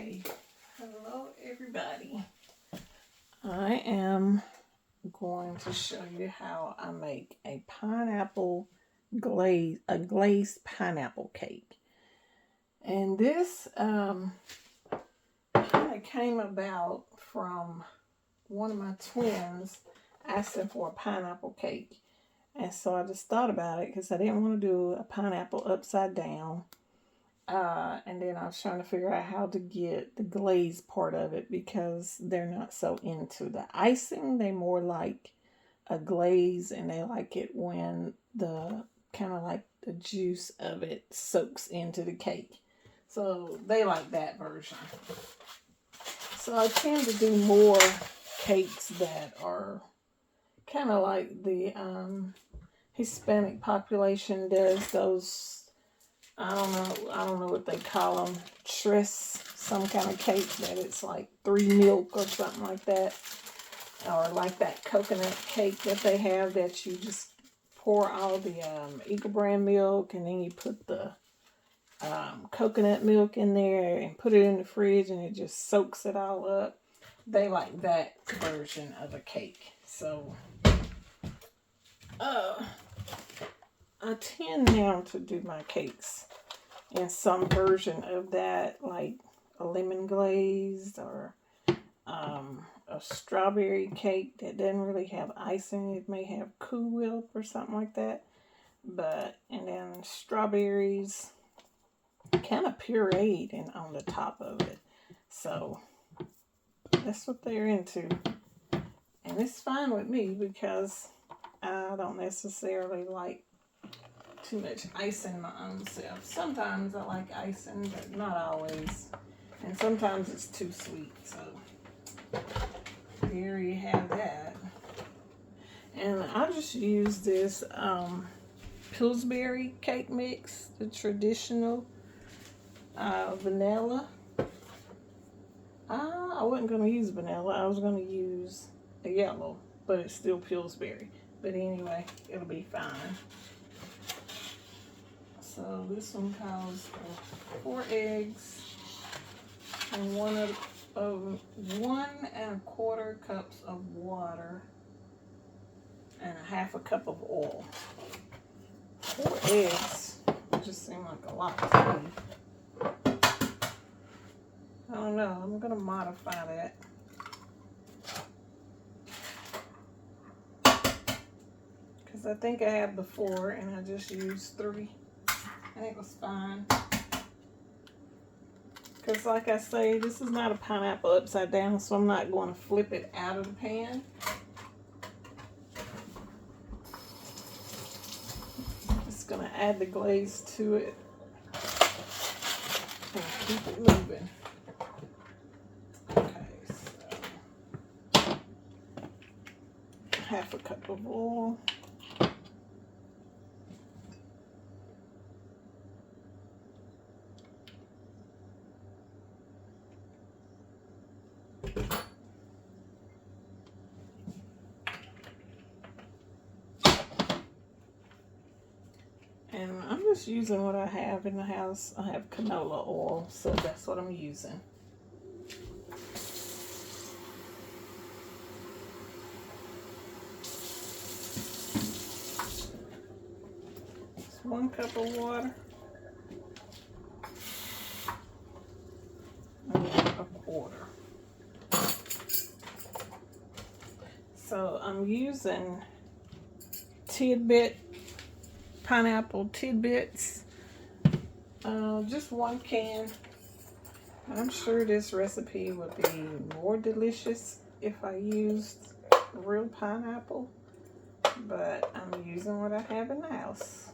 Okay, hello everybody. I am going to show you how I make a glazed pineapple cake. And this kind of came about from one of my twins asking for a pineapple cake. And so I just thought about it because I didn't want to do a pineapple upside down. And then I was trying to figure out how to get the glaze part of it because they're not so into the icing. They more like a glaze, and they like it when the kind of like the juice of it soaks into the cake. So they like that version. So I tend to do more cakes that are kind of like the Hispanic population does. Those, I don't know what they call them, tres, some kind of cake that it's like 3 milk or something like that, or like that coconut cake that they have that you just pour all the Eagle brand milk and then you put the coconut milk in there and put it in the fridge and it just soaks it all up. They like that version of a cake. So I tend now to do my cakes in some version of that, like a lemon glazed or a strawberry cake that doesn't really have icing. It may have Cool Whip or something like that. And then strawberries kind of pureed and on the top of it. So that's what they're into. And it's fine with me because I don't necessarily like too much icing my own self. Sometimes I like icing, but not always. And sometimes it's too sweet. So here you have that. And I just use this Pillsbury cake mix, the traditional vanilla. I wasn't going to use vanilla. I was going to use a yellow, but it's still Pillsbury. But anyway, it'll be fine. So this one calls for 4 eggs and 1.25 cups of water and a 1/2 cup of oil. 4 eggs just seem like a lot to me. I don't know. I'm going to modify that. Because I think I had before and I just used 3. And it was fine. Because like I say, this is not a pineapple upside down, so I'm not going to flip it out of the pan. Just going to add the glaze to it and keep it moving. Okay, so 1/2 cup of oil. And I'm just using what I have in the house. I have canola oil, so that's what I'm using. It's 1 cup of water. And 1/4. So I'm using pineapple tidbits, just 1 can. I'm sure this recipe would be more delicious if I used real pineapple, but I'm using what I have in the house.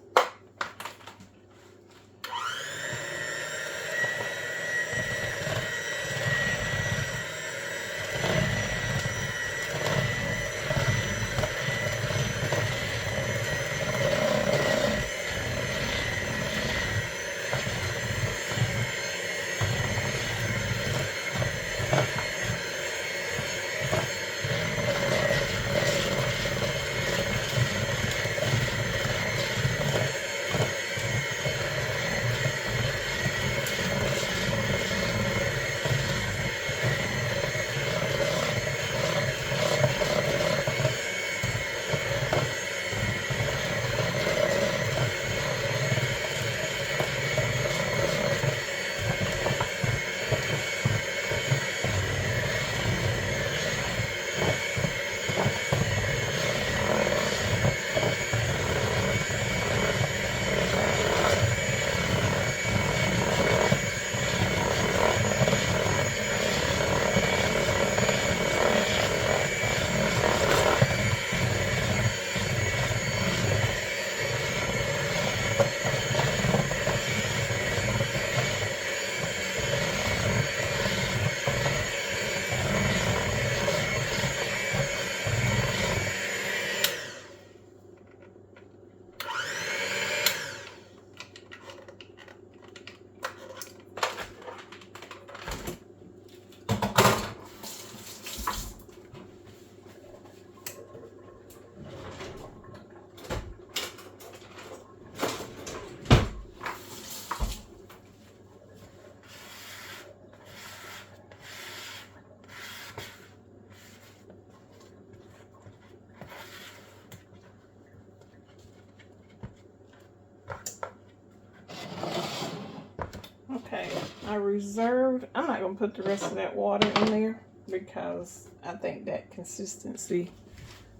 I'm not going to put the rest of that water in there because I think that consistency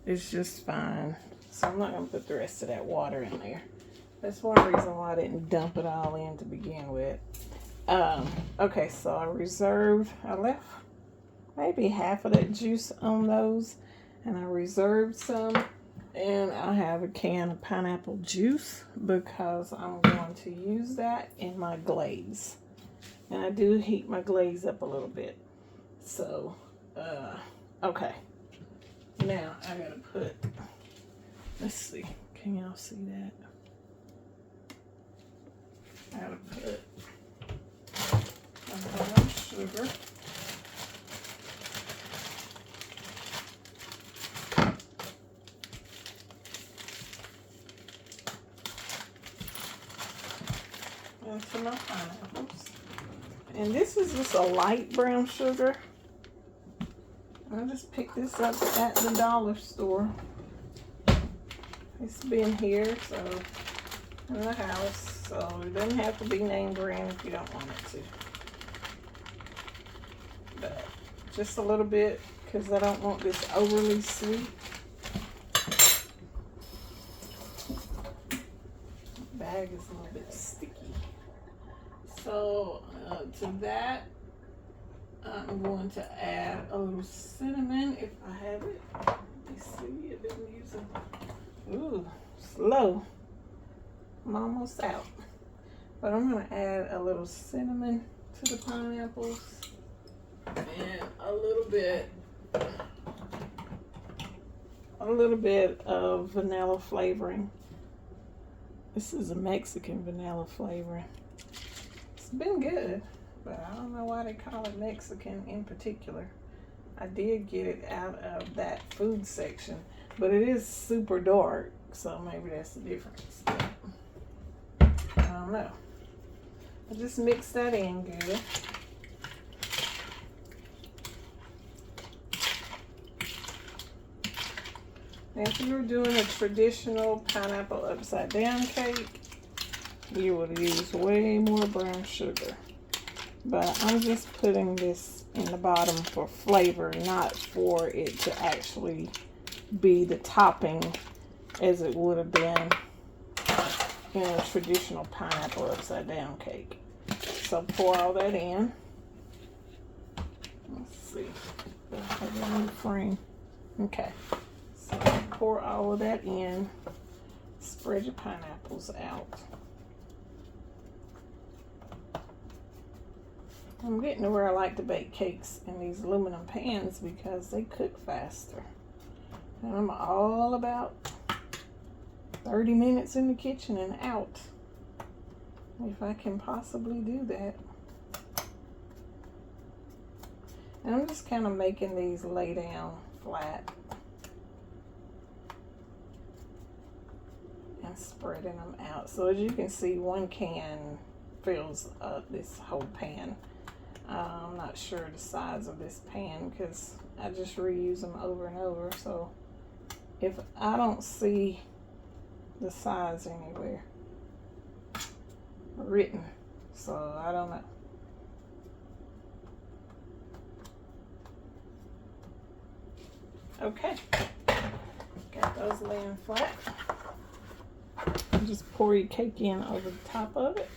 is just fine. So I'm not going to put the rest of that water in there. That's one reason why I didn't dump it all in to begin with. Okay, so I left maybe half of that juice on those, and I reserved some. And I have a can of pineapple juice because I'm going to use that in my glaze. And I do heat my glaze up a little bit. So, okay. Now I gotta put, let's see, can y'all see that? I gotta put a brown sugar. Into my pineapples. And this is just a light brown sugar. I just picked this up at the dollar store. It's been here, so in the house, so it doesn't have to be name brand if you don't want it to. But just a little bit because I don't want this overly sweet. The bag is a little bit sticky. So to that, I'm going to add a little cinnamon if I have it. Let me see, I didn't use it. Ooh, slow. I'm almost out. But I'm going to add a little cinnamon to the pineapples and a little bit of vanilla flavoring. This is a Mexican vanilla flavoring. It's been good, but I don't know why they call it Mexican in particular. I did get it out of that food section, but it is super dark, so maybe that's the difference. I don't know. I just mix that in good. Now, if you were doing a traditional pineapple upside down cake, you would use way more brown sugar. But I'm just putting this in the bottom for flavor, not for it to actually be the topping as it would have been in a traditional pineapple upside down cake. So pour all that in. Let's see. I have it in the frame. Okay. So pour all of that in. Spread your pineapples out. I'm getting to where I like to bake cakes in these aluminum pans because they cook faster. And I'm all about 30 minutes in the kitchen and out, if I can possibly do that. And I'm just kind of making these lay down flat and spreading them out. So as you can see, one can fills up this whole pan. I'm not sure the size of this pan because I just reuse them over and over. So if I don't see the size anywhere written, so I don't know. Okay, got those laying flat. Just pour your cake in over the top of it.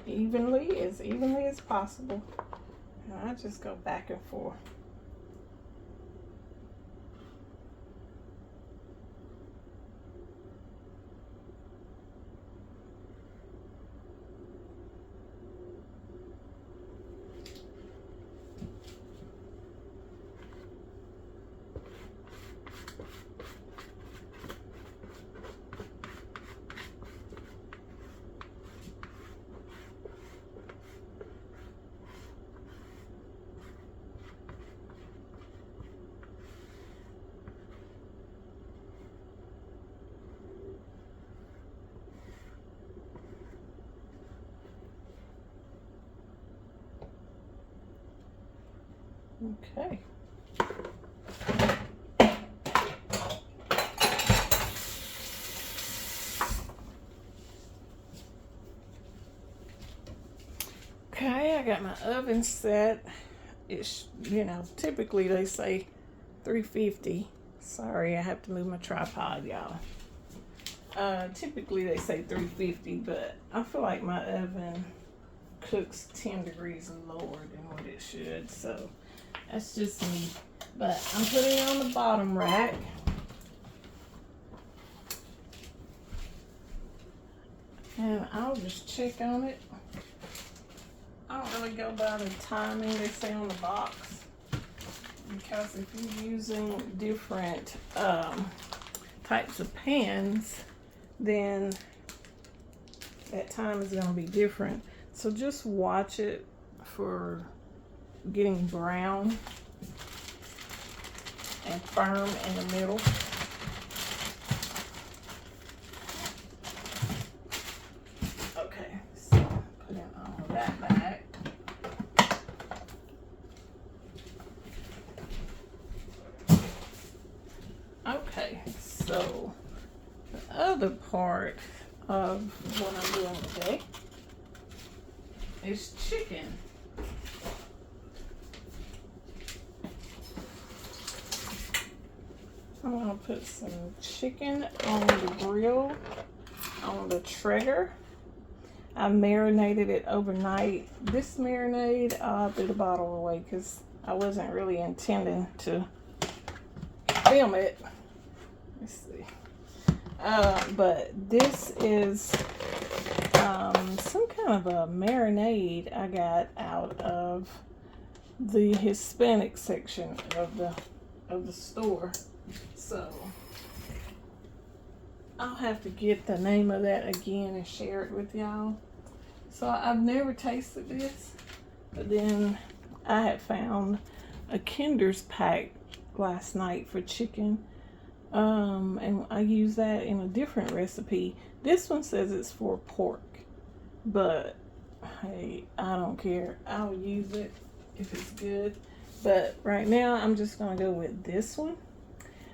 Evenly as possible. And I just go back and forth. Okay. Okay, I got my oven set. It's, you know, typically they say 350. Sorry, I have to move my tripod, y'all. Typically they say 350, but I feel like my oven cooks 10 degrees lower than what it should, so that's just me. But I'm putting it on the bottom rack. And I'll just check on it. I don't really go by the timing they say on the box, because if you're using different types of pans, then that time is going to be different. So just watch it for getting brown and firm in the middle. Okay, so putting all of that back. Okay, so the other part of what I'm doing today is chicken. I'm gonna put some chicken on the grill, on the Traeger. I marinated it overnight. This marinade, I threw the bottle away because I wasn't really intending to film it. Let's see. But this is some kind of a marinade I got out of the Hispanic section of the store. So I'll have to get the name of that again and share it with y'all. So I've never tasted this, but then I had found a Kinder's pack last night for chicken, and I use that in a different recipe. This one says it's for pork, but hey, I don't care. I'll use it if it's good. But right now I'm just gonna go with this one.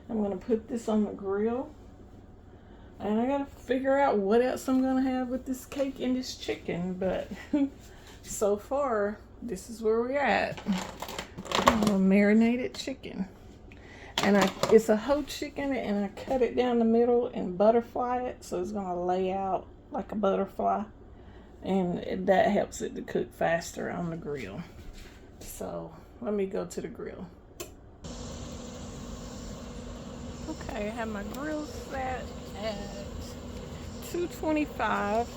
I'm gonna put this on the grill, and I gotta figure out what else I'm gonna have with this cake and this chicken. But so far, this is where we're at. Marinated chicken. And it's a whole chicken, and I cut it down the middle and butterfly it, so it's gonna lay out like a butterfly, and that helps it to cook faster on the grill. So let me go to the grill. Okay, I have my grill set at 225.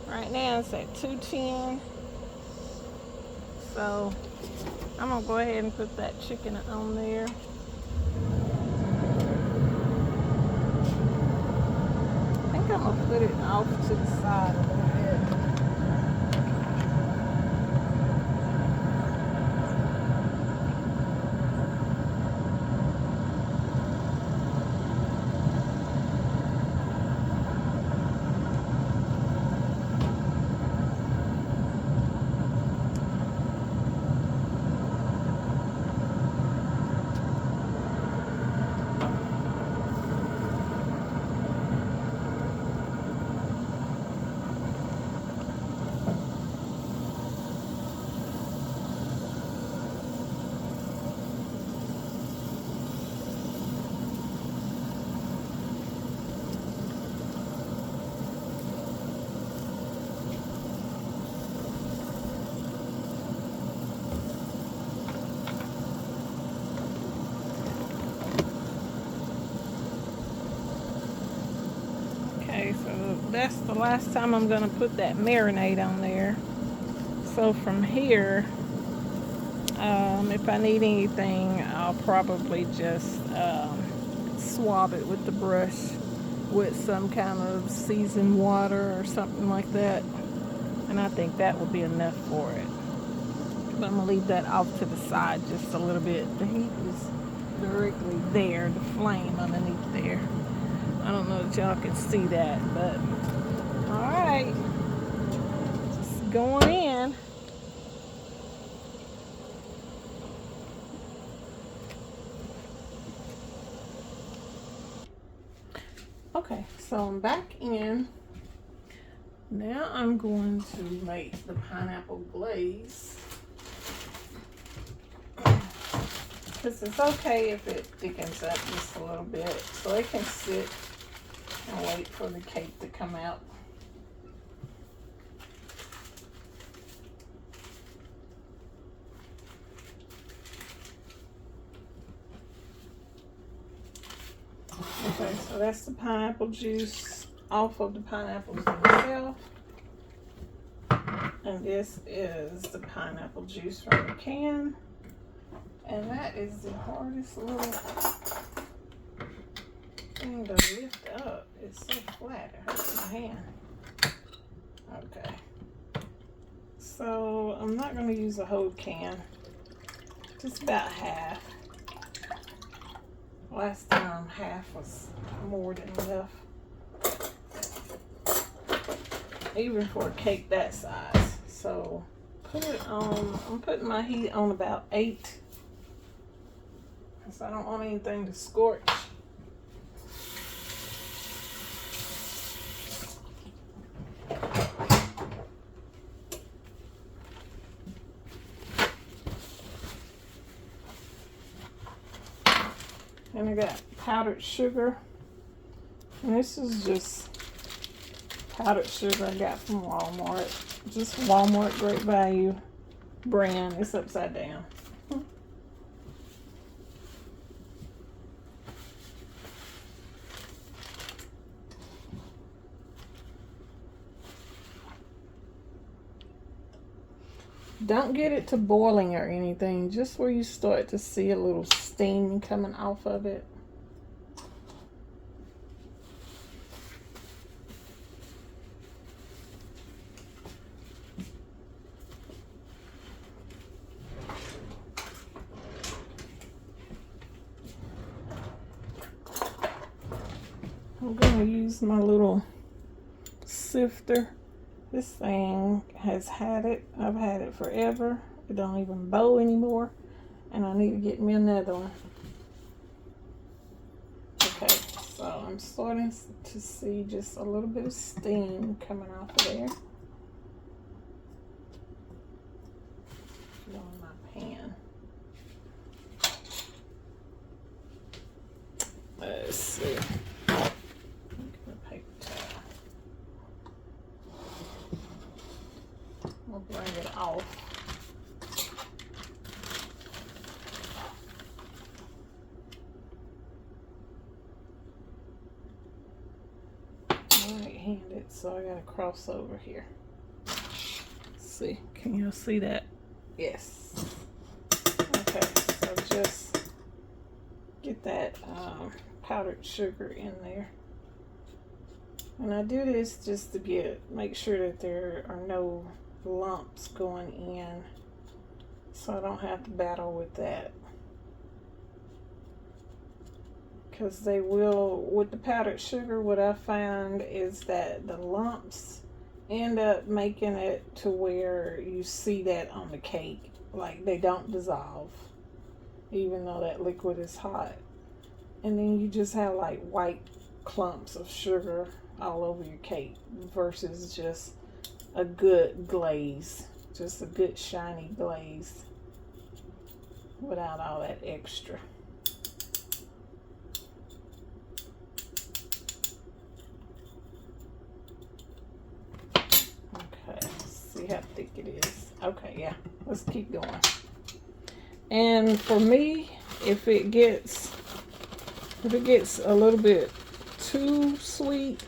Right now it's at 210. So I'm gonna go ahead and put that chicken on there. I think I'm gonna put it off to the side a little bit. Okay, so that's the last time I'm going to put that marinade on there. So from here, if I need anything, I'll probably just swab it with the brush with some kind of seasoned water or something like that. And I think that will be enough for it. But I'm going to leave that off to the side just a little bit. The heat is directly there, the flame underneath there. I don't know if y'all can see that, but alright, just going in. Okay, so I'm back in. Now I'm going to make the pineapple glaze. Because it's okay if it thickens up just a little bit, so it can sit and wait for the cake to come out. Okay, so that's the pineapple juice off of the pineapples themselves. And this is the pineapple juice from the can. And that is the hardest little thing to lift up. It's so flat, it hurts my hand. Okay. So I'm not going to use a whole can. Just about half. Last time half was more than enough. Even for a cake that size. So put it on, I'm putting my heat on about 8. Because I don't want anything to scorch. And I got powdered sugar. And this is just powdered sugar I got from Walmart. Just Walmart Great Value brand. It's upside down. Don't get it to boiling or anything, just where you start to see a little steam coming off of it. I'm going to use my little sifter. This thing has had it. I've had it forever. It don't even bow anymore. And I need to get me another one. Okay, so I'm starting to see just a little bit of steam coming off of there. Put it on my pan. Let's see. We'll bring it off. Right-handed, so I got to cross over here. Let's see, can you see that? Yes. Okay, so just get that powdered sugar in there. And I do this just to make sure that there are no lumps going in, so I don't have to battle with that, because they will, with the powdered sugar, what I find is that the lumps end up making it to where you see that on the cake, like they don't dissolve even though that liquid is hot, and then you just have like white clumps of sugar all over your cake versus just a good glaze, just a good shiny glaze without all that extra. Okay, let's see how thick it is. Okay, yeah, let's keep going. And for me, if it gets a little bit too sweet,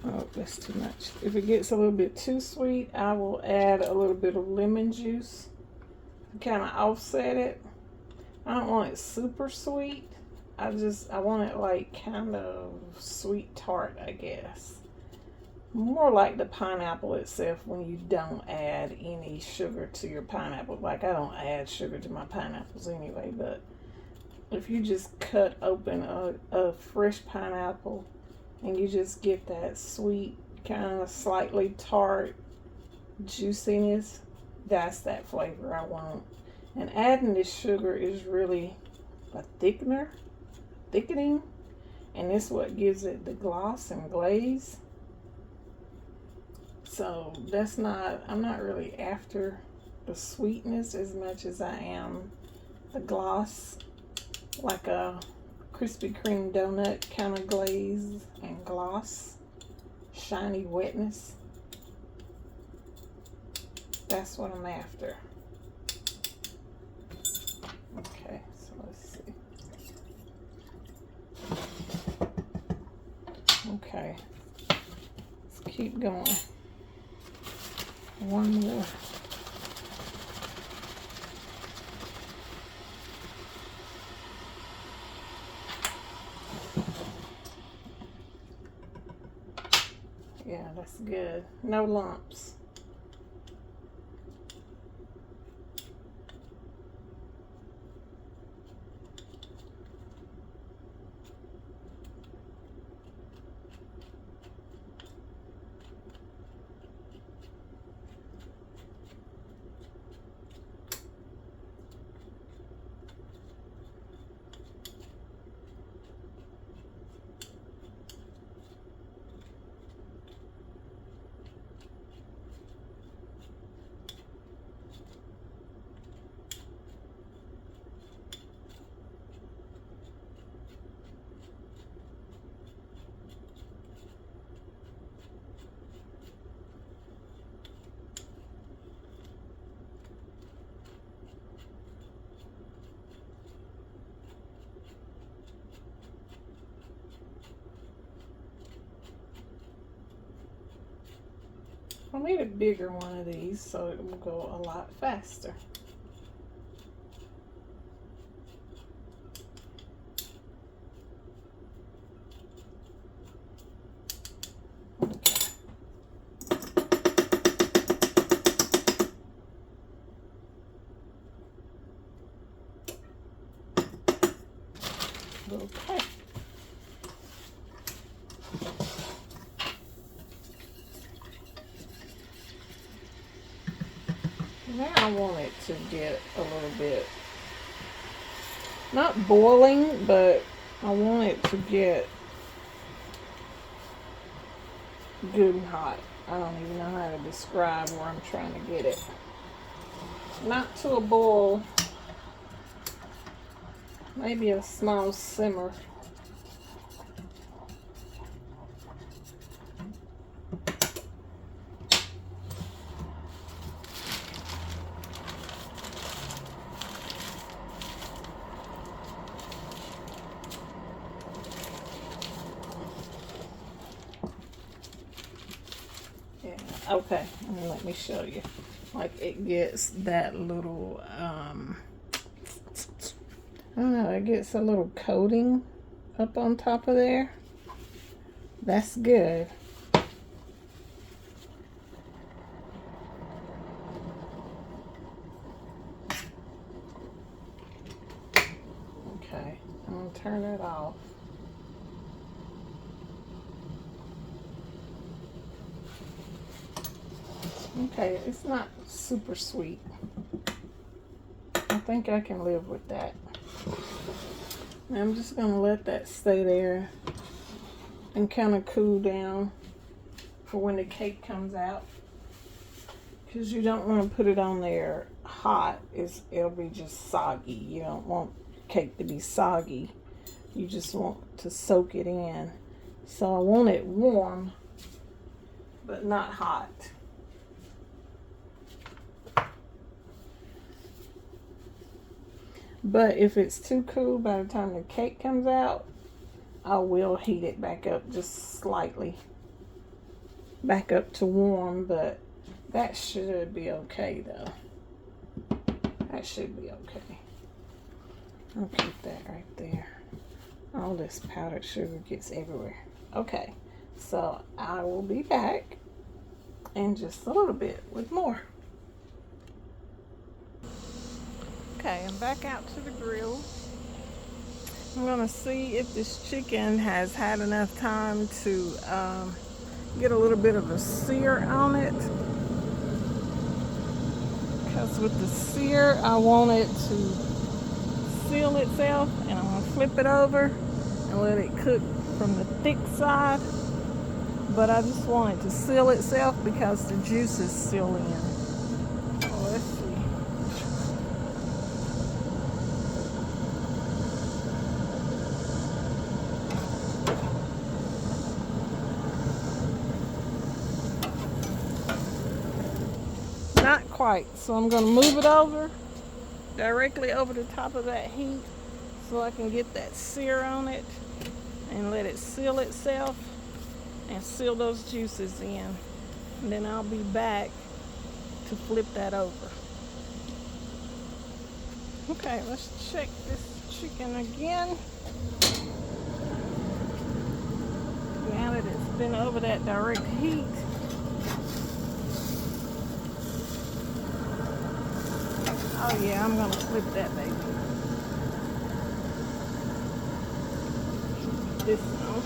oh, that's too much. If it gets a little bit too sweet, I will add a little bit of lemon juice to kind of offset it. I don't want it super sweet. I want it like kind of sweet tart, I guess. More like the pineapple itself when you don't add any sugar to your pineapple. Like, I don't add sugar to my pineapples anyway, but if you just cut open a fresh pineapple and you just get that sweet, kind of slightly tart juiciness, that's that flavor I want. And adding this sugar is really a thickening, and it's what gives it the gloss and glaze. So that's not, I'm not really after the sweetness as much as I am the gloss, like a Krispy Kreme donut kind of glaze and gloss, shiny wetness. That's what I'm after. Okay, so let's see. Okay, let's keep going. One more. Yeah, that's good. No lumps. I need a bigger one of these so it will go a lot faster. Okay. Now I want it to get a little bit, not boiling, but I want it to get good and hot. I don't even know how to describe where I'm trying to get it. Not to a boil, maybe a small simmer. Okay, and let me show you. Like it gets that little, I don't know, it gets a little coating up on top of there. That's good. Okay, I'm gonna turn it off. Okay, it's not super sweet. I think I can live with that. Now I'm just gonna let that stay there and kind of cool down for when the cake comes out. Because you don't want to put it on there hot. It'll be just soggy. You don't want cake to be soggy. You just want to soak it in. So I want it warm, but not hot. But if it's too cool by the time the cake comes out, I will heat it back up just slightly. Back up to warm, but that should be okay though. That should be okay. I'll keep that right there. All this powdered sugar gets everywhere. Okay, so I will be back in just a little bit with more. Okay, I'm back out to the grill. I'm gonna see if this chicken has had enough time to get a little bit of a sear on it. Because with the sear, I want it to seal itself, and I'm gonna flip it over and let it cook from the thick side. but I just want it to seal itself because the juice is still in. So let's see. Not quite, so I'm going to move it over, directly over the top of that heat, so I can get that sear on it and let it seal itself and seal those juices in. And then I'll be back to flip that over. Okay, let's check this chicken again. Now that it's been over that direct heat, oh yeah, I'm gonna flip that baby. This one.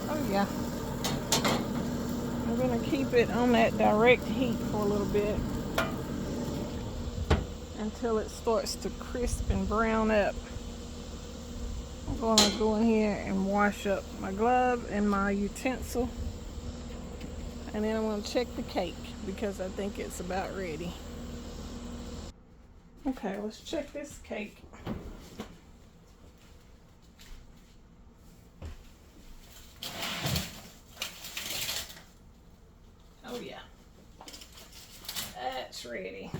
Oh yeah. I'm gonna keep it on that direct heat for a little bit until it starts to crisp and brown up. I'm gonna go in here and wash up my glove and my utensil, and then I'm gonna check the cake because I think it's about ready. Okay, let's check this cake. Oh yeah, that's ready.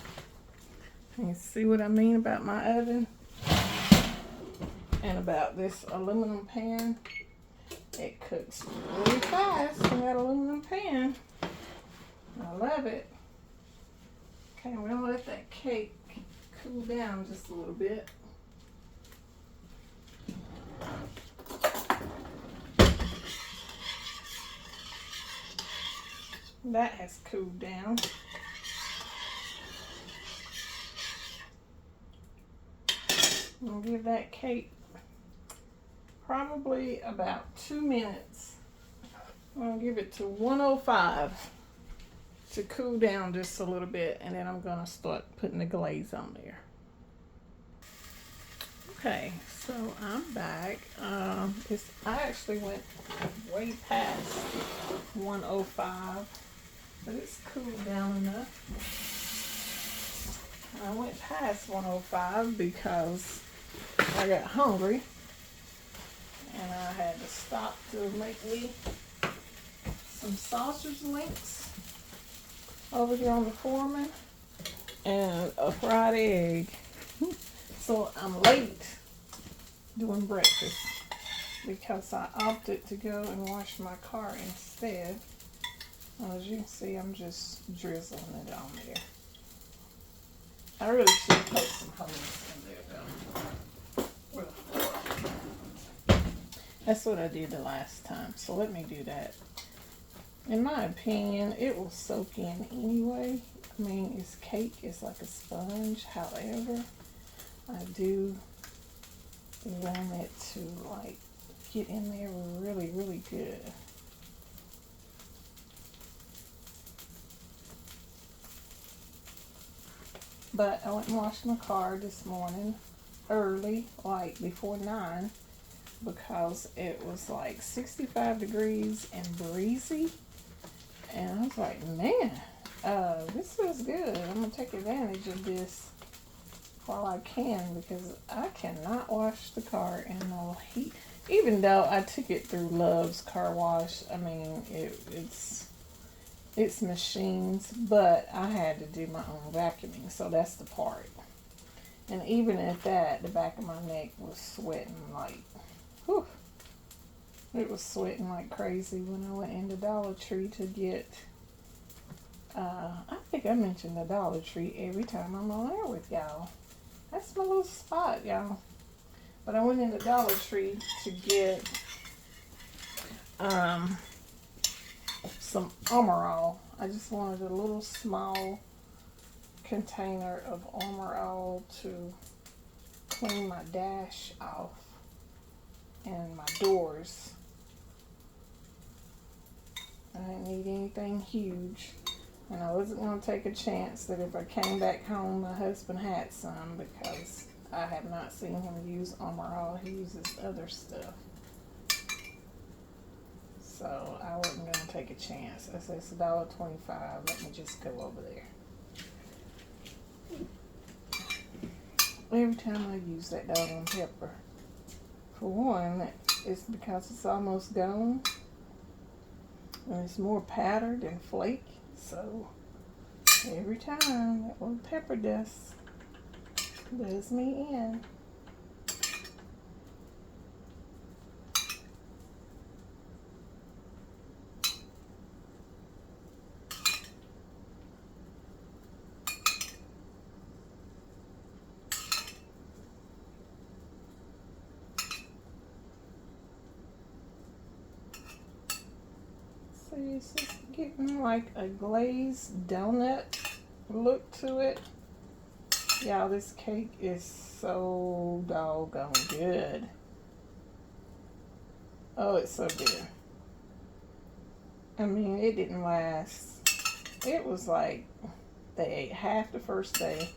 You see what I mean about my oven and about this aluminum pan? It cooks really fast in that aluminum pan. I love it. Okay, we're gonna let that cake cool down just a little bit. That has cooled down. I'll give that cake probably about 2 minutes. I'm gonna give it to 105 to cool down just a little bit, and then I'm gonna start putting the glaze on there. Okay, so I'm back. I actually went way past 105, but it's cooled down enough. I went past 105 because I got hungry and I had to stop to make me some sausage links over there on the foreman and a fried egg. So I'm late doing breakfast because I opted to go and wash my car instead. As you can see, I'm just drizzling it on there. I really should have put some holes in there though. Well, that's what I did the last time, so let me do that. In my opinion, it will soak in anyway. I mean, it's cake, it's like a sponge. However, I do want it to like get in there really, really good. But I went and washed my car this morning early, like before 9, because it was like 65 degrees and breezy. And I was like, man, this feels good. I'm going to take advantage of this while I can, because I cannot wash the car in no heat. Even though I took it through Love's car wash, I mean, it's machines, but I had to do my own vacuuming, so that's the part. And even at that, the back of my neck was sweating like, whew. It was sweating like crazy when I went into Dollar Tree to get, I think I mentioned the Dollar Tree every time I'm on air with y'all. That's my little spot, y'all. But I went into Dollar Tree to get some Armor All. I just wanted a little small container of Armor All to clean my dash off and my doors. I didn't need anything huge. And I wasn't going to take a chance that if I came back home, my husband had some, because I have not seen him use Armor All. He uses other stuff. So I wasn't going to take a chance. I said, it's $1.25. Let me just go over there. Every time I use that doggone pepper, for one, it's because it's almost gone. And it's more powdered and flaky. So every time that little pepper dust does me in. See, it's just getting like a glazed donut look to it. Y'all, this cake is so doggone good. Oh, it's so good. I mean, it didn't last. It was like they ate half the first day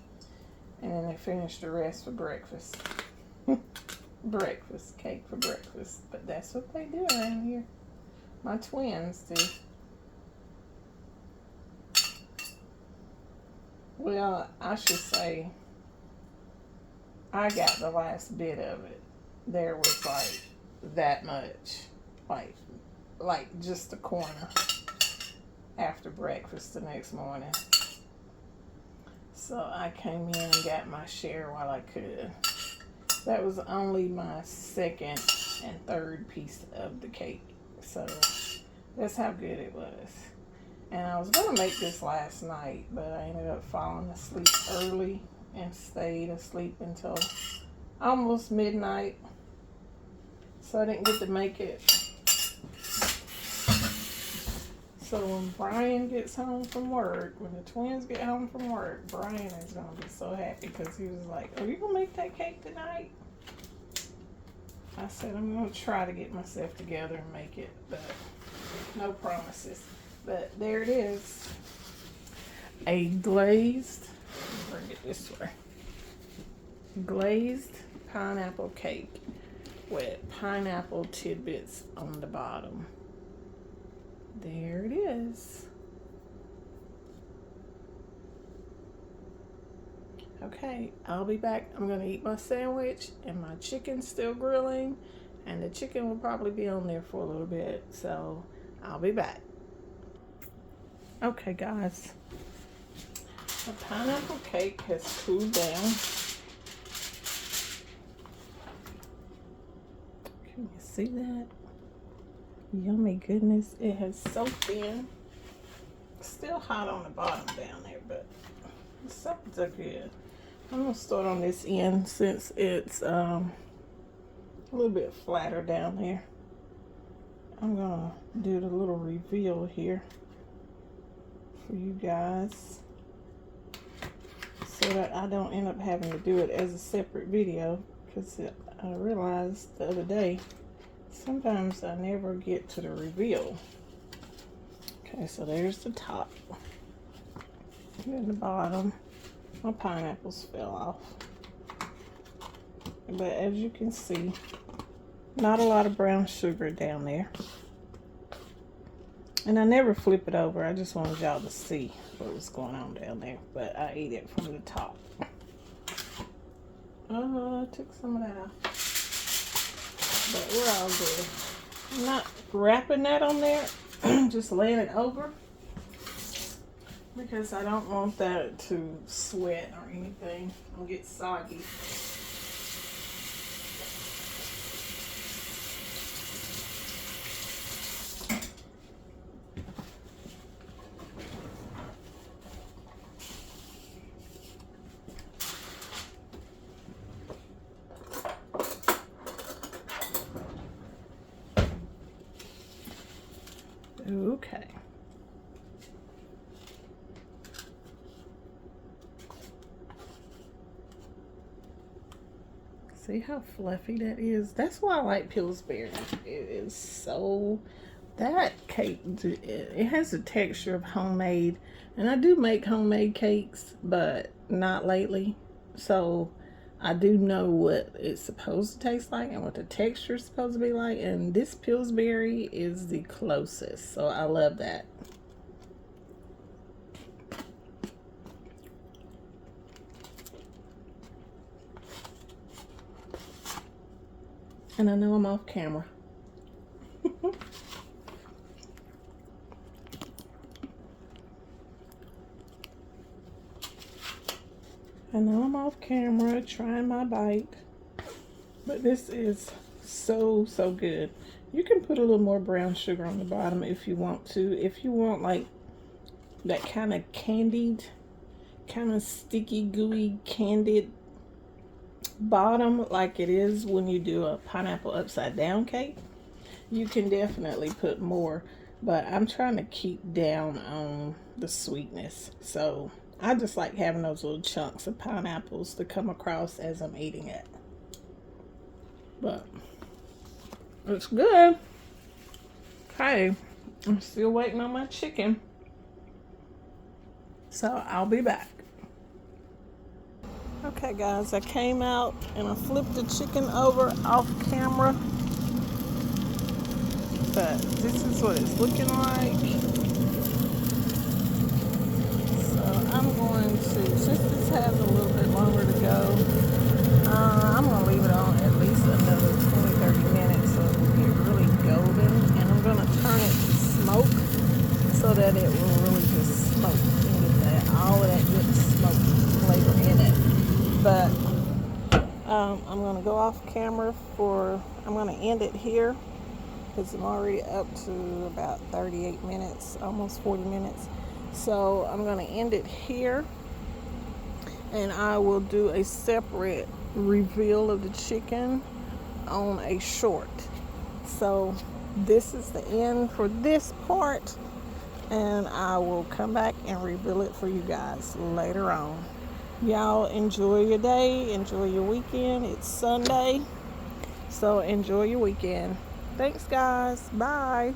and then they finished the rest for breakfast. Breakfast, cake for breakfast. But that's what they do around here. My twins do. Well, I should say I got the last bit of it. There was like that much. Like just a corner after breakfast the next morning. So I came in and got my share while I could. That was only my second and third piece of the cake. So that's how good it was. And I was going to make this last night, but I ended up falling asleep early and stayed asleep until almost midnight. So I didn't get to make it. So when Brian gets home from work, when the twins get home from work, Brian is going to be so happy because he was like, are you going to make that cake tonight? I said, I'm going to try to get myself together and make it, but no promises. But there it is. A glazed, bring it this way, glazed pineapple cake with pineapple tidbits on the bottom. There it is. Okay, I'll be back. I'm going to eat my sandwich and my chicken's still grilling, and the chicken will probably be on there for a little bit, so I'll be back. Okay, guys. The pineapple cake has cooled down. Can you see that? Yummy goodness. It has soaked in. Still hot on the bottom down there, but the sides are good. I'm going to start on this end since it's a little bit flatter down there. I'm going to do the little reveal here for you guys so that I don't end up having to do it as a separate video, because I realized the other day sometimes I never get to the reveal. Okay, so there's the top and the bottom. My pineapples fell off, but as you can see, not a lot of brown sugar down there. And I never flip it over. I just wanted y'all to see what was going on down there. But I ate it from the top. I took some of that out. But we're all good. I'm not wrapping that on there. Just laying it over. Because I don't want that to sweat or anything. It'll get soggy. Okay. See how fluffy that is? That's why I like Pillsbury. It is so, that cake, it has the texture of homemade. And I do make homemade cakes, but not lately. So I do know what it's supposed to taste like and what the texture is supposed to be like. And this Pillsbury is the closest. So I love that. And I know I'm off camera. I know I'm off camera trying my bite, but this is so good. You can put a little more brown sugar on the bottom if you want to. If you want like that kind of candied, kind of sticky, gooey, candied bottom like it is when you do a pineapple upside down cake, you can definitely put more, but I'm trying to keep down on the sweetness. So I just like having those little chunks of pineapples to come across as I'm eating it. But it's good. Okay, I'm still waiting on my chicken. So I'll be back. Okay guys, I came out and I flipped the chicken over off camera. But this is what it's looking like. I'm going to, since this has a little bit longer to go, I'm going to leave it on at least another 20-30 minutes so it will get really golden. And I'm going to turn it to smoke so that it will really just smoke and get that, all of that good smoke flavor in it. But I'm going to go off camera I'm going to end it here because I'm already up to about 38 minutes, almost 40 minutes. So I'm going to end it here, and I will do a separate reveal of the chicken on a short. So this is the end for this part, and I will come back and reveal it for you guys later on. Y'all enjoy your day, enjoy your weekend. It's Sunday, so enjoy your weekend. Thanks guys, bye.